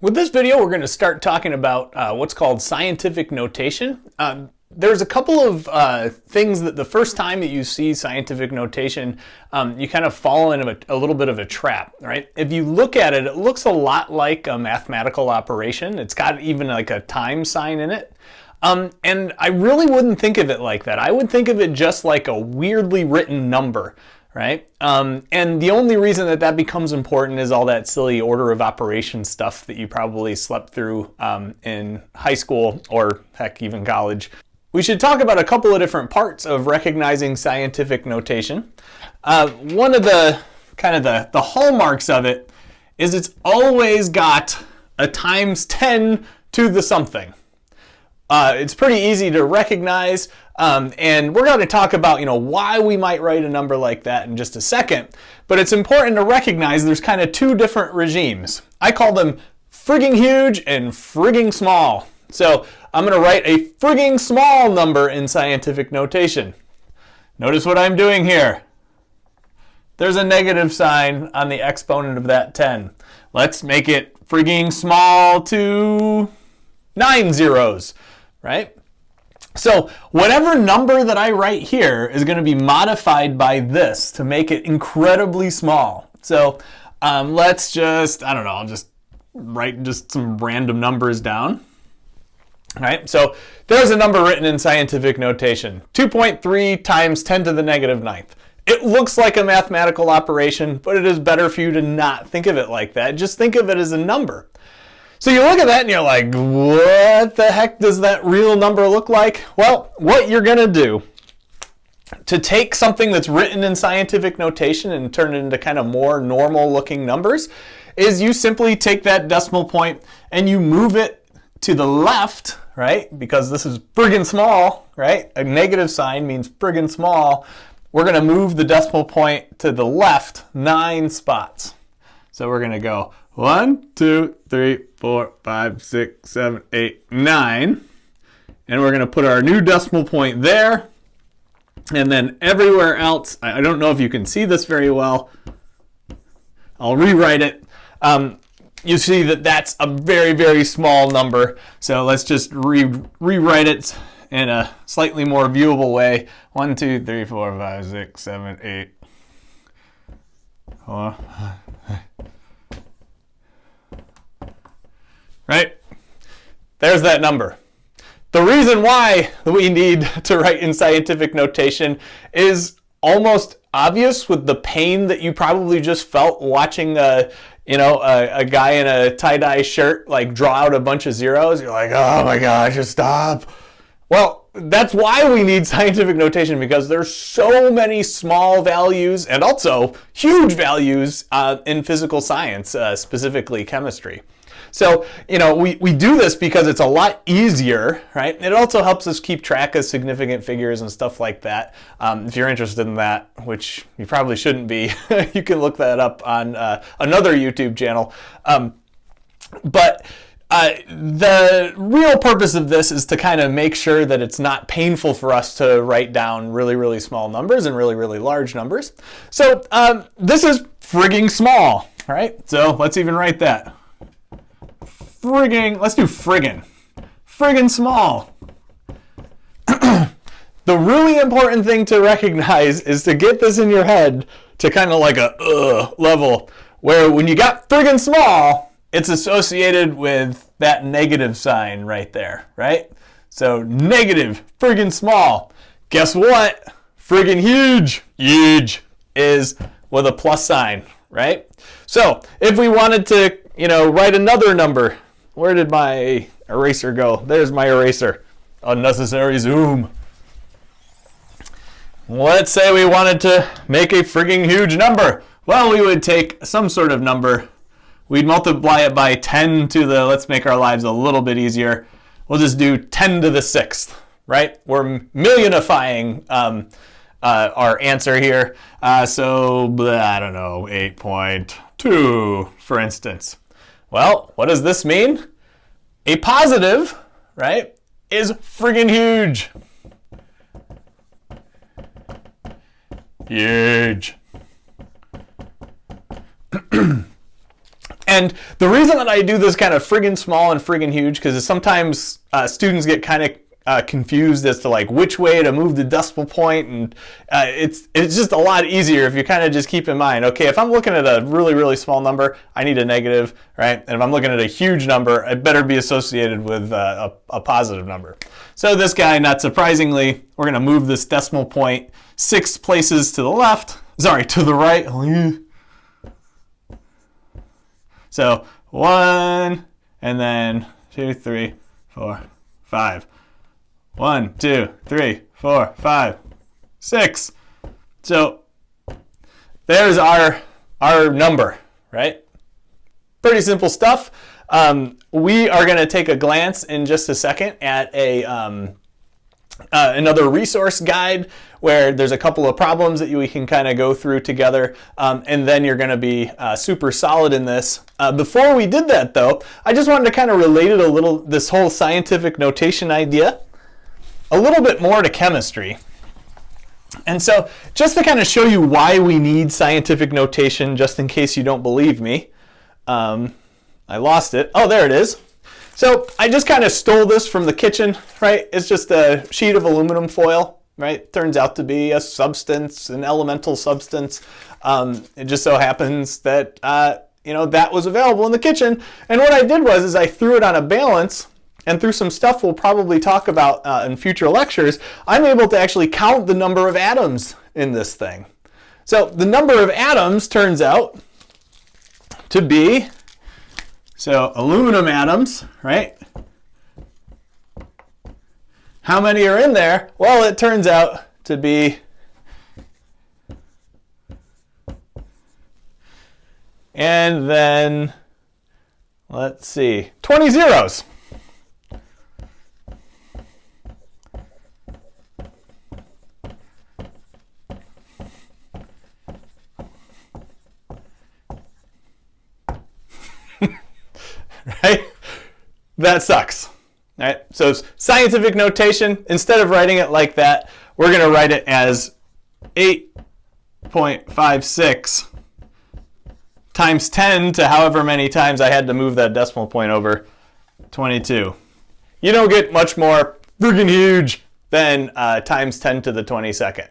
With this video, we're going to start talking about what's called scientific notation. There's a couple of things that the first time that you see scientific notation, you kind of fall into a little bit of a trap, right? If you look at it, it looks a lot like a mathematical operation. It's got even like a time sign in it. And I really wouldn't think of it like that. I would think of it just like a weirdly written number, right? And the only reason that that becomes important is all that silly order of operations stuff that you probably slept through in high school or heck, even college. We should talk about a couple of different parts of recognizing scientific notation. One of the the hallmarks of it is it's always got a times 10 to the something. It's pretty easy to recognize, and we're going to talk about why we might write a number like that in just a second. But it's important to recognize there's kind of two different regimes. I call them frigging huge and frigging small. So I'm going to write a frigging small number in scientific notation. Notice what I'm doing here. There's a negative sign on the exponent of that 10. Let's make it frigging small to 9 zeros. Right? So whatever number that I write here is going to be modified by this to make it incredibly small. So let's just, I don't know, I'll just write just some random numbers down. All right, so there's a number written in scientific notation, 2.3 times 10 to the negative 9th. It looks like a mathematical operation, but it is better for you to not think of it like that. Just think of it as a number. So you look at that and you're like, what the heck does that real number look like? Well, what you're going to do to take something that's written in scientific notation and turn it into kind of more normal looking numbers is you simply take that decimal point and you move it to the left, right? Because this is friggin' small, right? A negative sign means friggin' small. We're going to move the decimal point to the left 9 spots. So we're going to go 1, 2, 3, 4, 5, 6, 7, 8, 9. And we're going to put our new decimal point there. And then everywhere else, I don't know if you can see this very well. I'll rewrite it. You see that that's a very, very small number. So let's just rewrite it in a slightly more viewable way. 1, 2, 3, 4, 5, 6, 7, 8. Right? There's that number. The reason why we need to write in scientific notation is almost obvious with the pain that you probably just felt watching a guy in a tie-dye shirt like draw out a bunch of zeros. You're like, oh my gosh, just stop. Well, that's why we need scientific notation, because there's so many small values and also huge values in physical science, specifically chemistry. So, we do this because it's a lot easier, right? It also helps us keep track of significant figures and stuff like that. If you're interested in that, which you probably shouldn't be, you can look that up on another YouTube channel. But the real purpose of this is to kind of make sure that it's not painful for us to write down really, really small numbers and really, really large numbers. So this is frigging small, all right? So let's even write that. Let's do friggin'. Friggin' small. The really important thing to recognize is to get this in your head to kind of like a level where when you got friggin' small, it's associated with that negative sign right there, right? So negative, friggin' small. Guess what? Friggin' huge is with a plus sign, right? So if we wanted to, write another number, where did my eraser go? There's my eraser. Unnecessary zoom. Let's say we wanted to make a frigging huge number. Well, we would take some sort of number. We'd multiply it by 10 to the, let's make our lives a little bit easier. We'll just do 10 to the 6th, right? We're millionifying our answer here. So, I don't know, 8.2, for instance. Well, what does this mean? A positive, right, is friggin' huge. Huge. And the reason that I do this kind of friggin' small and friggin' huge, because sometimes students get kind of confused as to like which way to move the decimal point, and it's just a lot easier if you kind of just keep in mind, okay, if I'm looking at a really, really small number, I need a negative, right? And if I'm looking at a huge number, it better be associated with a positive number. So this guy, not surprisingly, we're going to move this decimal point 6 places to the left, sorry, to the right. So 1, and then 2, 3, 4, 5. 1, 2, 3, 4, 5, 6. So there's our number, right? Pretty simple stuff. We are going to take a glance in just a second at another resource guide where there's a couple of problems that we can kind of go through together, and then you're going to be super solid in this. Before we did that, though, I just wanted to kind of relate it a little, this whole scientific notation idea, a little bit more to chemistry. And so just to kind of show you why we need scientific notation, just in case you don't believe me, I lost it. Oh, there it is. So I just kind of stole this from the kitchen, right? It's just a sheet of aluminum foil, right? Turns out to be a substance, an elemental substance. It just so happens that, that was available in the kitchen. And what I did was I threw it on a balance, and through some stuff we'll probably talk about in future lectures, I'm able to actually count the number of atoms in this thing. So the number of atoms turns out to be, so aluminum atoms, right? How many are in there? Well, it turns out to be, and then, let's see, 20 zeros. Right? That sucks. All right? So it's scientific notation. Instead of writing it like that, we're going to write it as 8.56 times 10 to however many times I had to move that decimal point over, 22. You don't get much more friggin' huge than times 10 to the 22nd.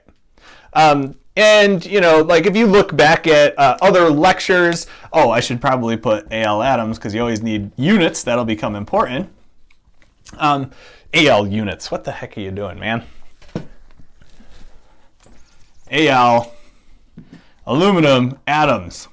And, like if you look back at other lectures, I should probably put AL atoms because you always need units. That'll become important. AL units. What the heck are you doing, man? AL, aluminum atoms.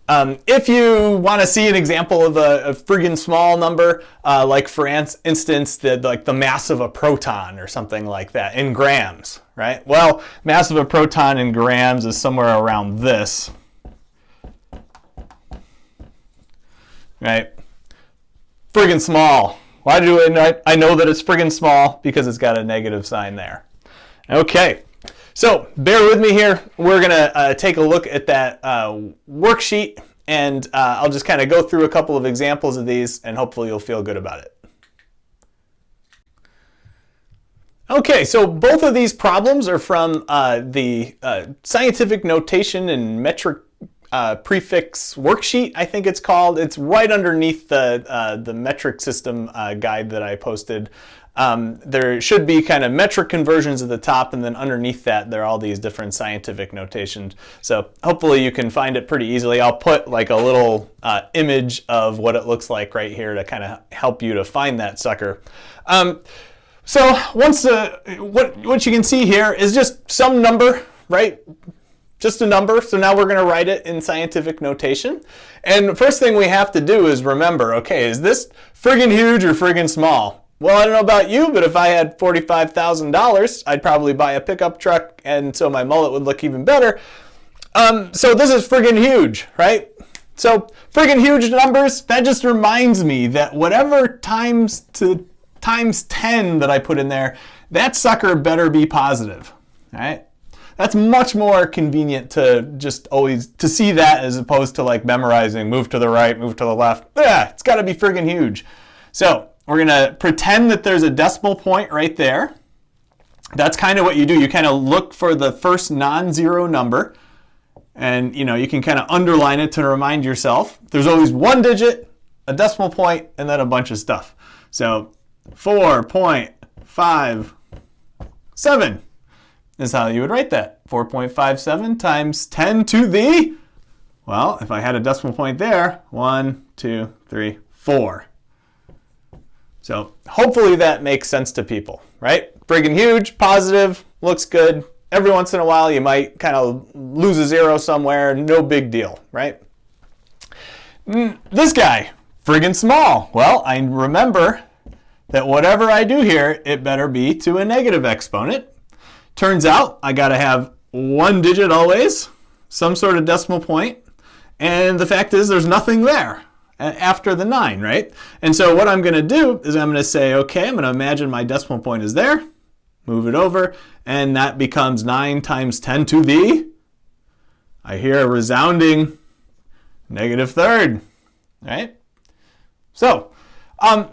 If you want to see an example of a friggin' small number, like for instance, the mass of a proton or something like that in grams, right? Well, mass of a proton in grams is somewhere around this, right? Friggin' small. Why do I know that it's friggin' small? Because it's got a negative sign there. Okay. So bear with me here. We're going to take a look at that worksheet, and I'll just kind of go through a couple of examples of these, and hopefully you'll feel good about it. Okay, so both of these problems are from the scientific notation and metric prefix worksheet, I think it's called. It's right underneath the metric system guide that I posted. There should be kind of metric conversions at the top, and then underneath that there are all these different scientific notations. So hopefully you can find it pretty easily. I'll put like a little image of what it looks like right here to kind of help you to find that sucker. So once what you can see here is just some number, right? Just a number. So now we're going to write it in scientific notation. And the first thing we have to do is remember, okay, is this friggin' huge or friggin' small? Well, I don't know about you, but if I had $45,000, I'd probably buy a pickup truck, and so my mullet would look even better. So this is friggin' huge, right? So friggin' huge numbers, that just reminds me that whatever times 10 that I put in there, that sucker better be positive, all right? That's much more convenient to just always to see that as opposed to like memorizing, move to the right, move to the left. Yeah, it's got to be friggin' huge. So we're going to pretend that there's a decimal point right there. That's kind of what you do. You kind of look for the first non-zero number, And you can kind of underline it to remind yourself. There's always one digit, a decimal point, and then a bunch of stuff. So 4.57 is how you would write that. 4.57 times 10 to the, well, if I had a decimal point there, 1, 2, 3, 4. So hopefully that makes sense to people, right? Friggin' huge, positive, looks good. Every once in a while you might kind of lose a zero somewhere, no big deal, right? This guy, friggin' small. Well, I remember that whatever I do here, it better be to a negative exponent. Turns out I gotta have one digit always, some sort of decimal point, and the fact is there's nothing there after the 9, right? And so what I'm gonna do is I'm gonna say, okay, I'm gonna imagine my decimal point is there, move it over, and that becomes 9 times 10 to the, I hear a resounding negative third, right? So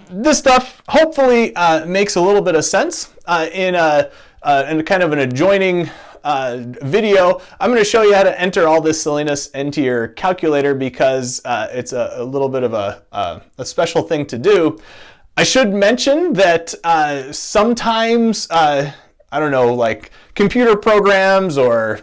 this stuff hopefully makes a little bit of sense. In kind of an adjoining video, I'm going to show you how to enter all this silliness into your calculator because it's a little bit of a special thing to do. I should mention that sometimes, I don't know, like computer programs or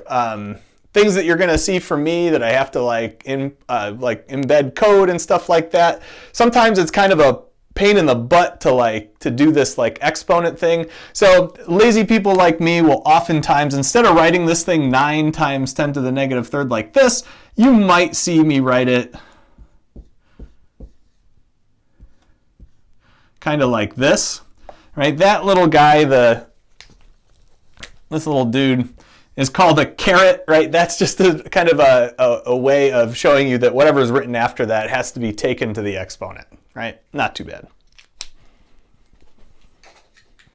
things that you're going to see from me that I have to like embed code and stuff like that. Sometimes it's kind of a pain in the butt to do this like exponent thing. So lazy people like me will oftentimes, instead of writing this thing 9 times 10 to the negative third like this, you might see me write it kind of like this, right? That little guy, this little dude is called a caret, right? That's just a kind of a way of showing you that whatever is written after that has to be taken to the exponent, right? Not too bad.